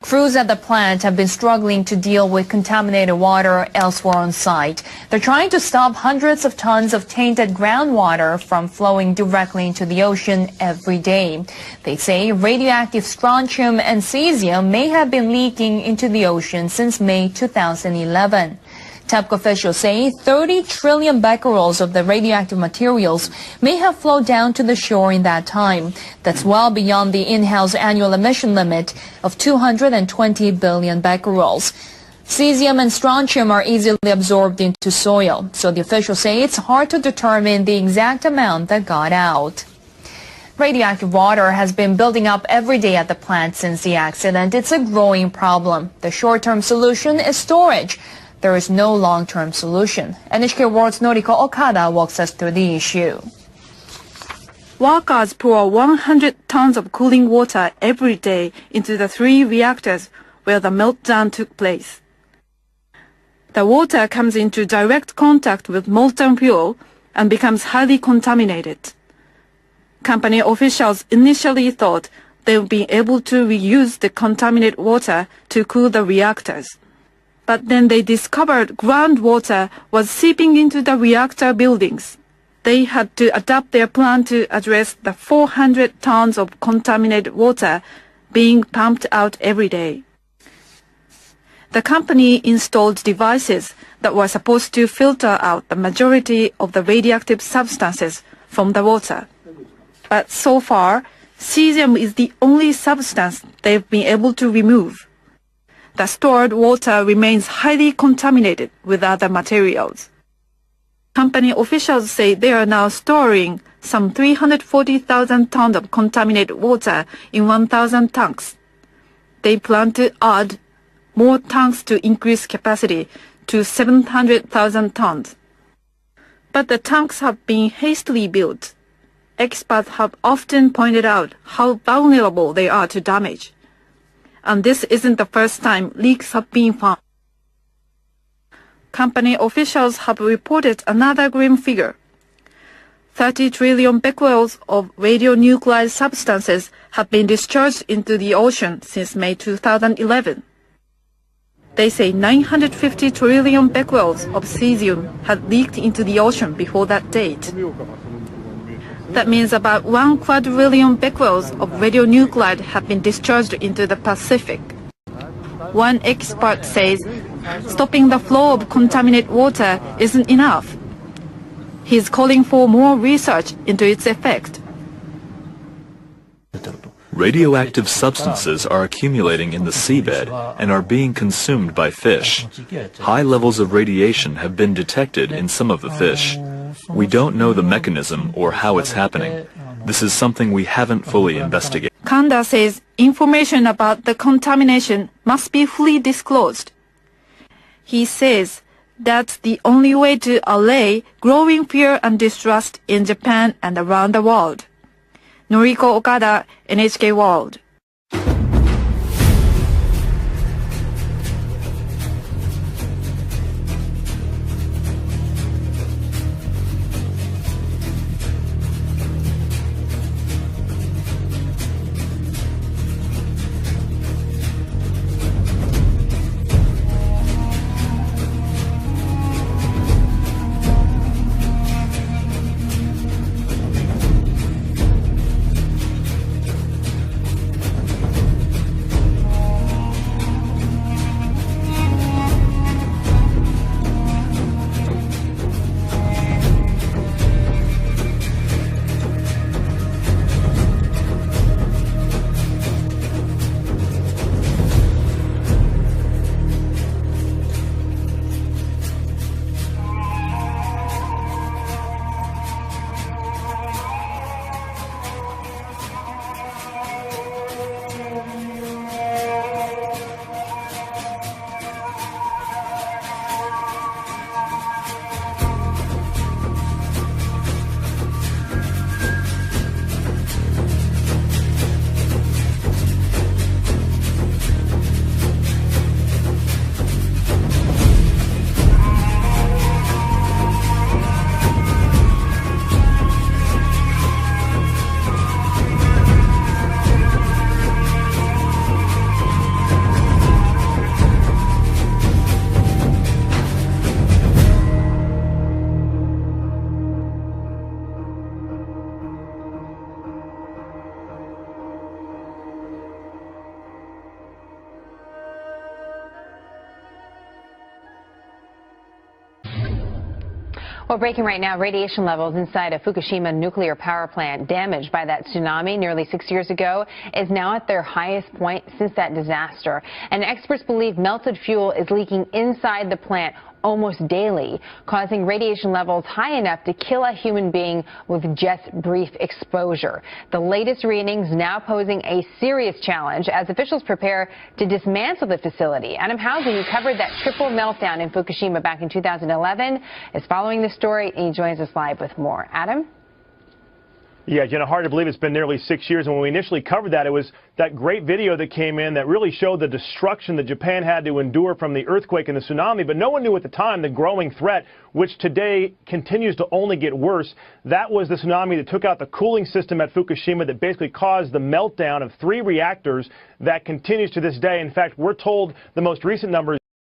Crews at the plant have been struggling to deal with contaminated water elsewhere on site. They're trying to stop hundreds of tons of tainted groundwater from flowing directly into the ocean every day. They say radioactive strontium and cesium may have been leaking into the ocean since May 2011. TEPCO officials say 30 trillion becquerels of the radioactive materials may have flowed down to the shore in that time. That's well beyond the in-house annual emission limit of 220 billion becquerels. Cesium and strontium are easily absorbed into soil, so the officials say it's hard to determine the exact amount that got out. Radioactive water has been building up every day at the plant since the accident. It's a growing problem. The short-term solution is storage. There is no long-term solution. NHK World's Noriko Okada walks us through the issue. Workers pour 100 tons of cooling water every day into the 3 reactors where the meltdown took place. The water comes into direct contact with molten fuel and becomes highly contaminated. Company officials initially thought they would be able to reuse the contaminated water to cool the reactors. But then they discovered groundwater was seeping into the reactor buildings. They had to adapt their plan to address the 400 tons of contaminated water being pumped out every day. The company installed devices that were supposed to filter out the majority of the radioactive substances from the water. But so far, cesium is the only substance they've been able to remove. The stored water remains highly contaminated with other materials. Company officials say they are now storing some 340,000 tons of contaminated water in 1,000 tanks. They plan to add more tanks to increase capacity to 700,000 tons. But the tanks have been hastily built. Experts have often pointed out how vulnerable they are to damage. And this isn't the first time leaks have been found. Company officials have reported another grim figure. 30 trillion becquerels of radionuclide substances have been discharged into the ocean since May 2011. They say 950 trillion becquerels of cesium had leaked into the ocean before that date. That means about 1 quadrillion becquerels of radionuclide have been discharged into the Pacific. One expert says stopping the flow of contaminated water isn't enough. He's calling for more research into its effect. Radioactive substances are accumulating in the seabed and are being consumed by fish. High levels of radiation have been detected in some of the fish. We don't know the mechanism or how it's happening. This is something we haven't fully investigated. Kanda says information about the contamination must be fully disclosed. He says that's the only way to allay growing fear and distrust in Japan and around the world. Noriko Okada, NHK World. Well, breaking right now, radiation levels inside a Fukushima nuclear power plant damaged by that tsunami nearly 6 years ago is now at their highest point since that disaster. And experts believe melted fuel is leaking inside the plant almost daily, causing radiation levels high enough to kill a human being with just brief exposure. The latest readings now posing a serious challenge as officials prepare to dismantle the facility. Adam Housie, who covered that triple meltdown in Fukushima back in 2011, is following the story, and he joins us live with more. Adam? Yeah, Jenna, hard to believe it's been nearly 6 years. And when we initially covered that, it was that great video that came in that really showed the destruction that Japan had to endure from the earthquake and the tsunami. But no one knew at the time the growing threat, which today continues to only get worse. That was the tsunami that took out the cooling system at Fukushima that basically caused the meltdown of 3 reactors that continues to this day. In fact, we're told the most recent numbers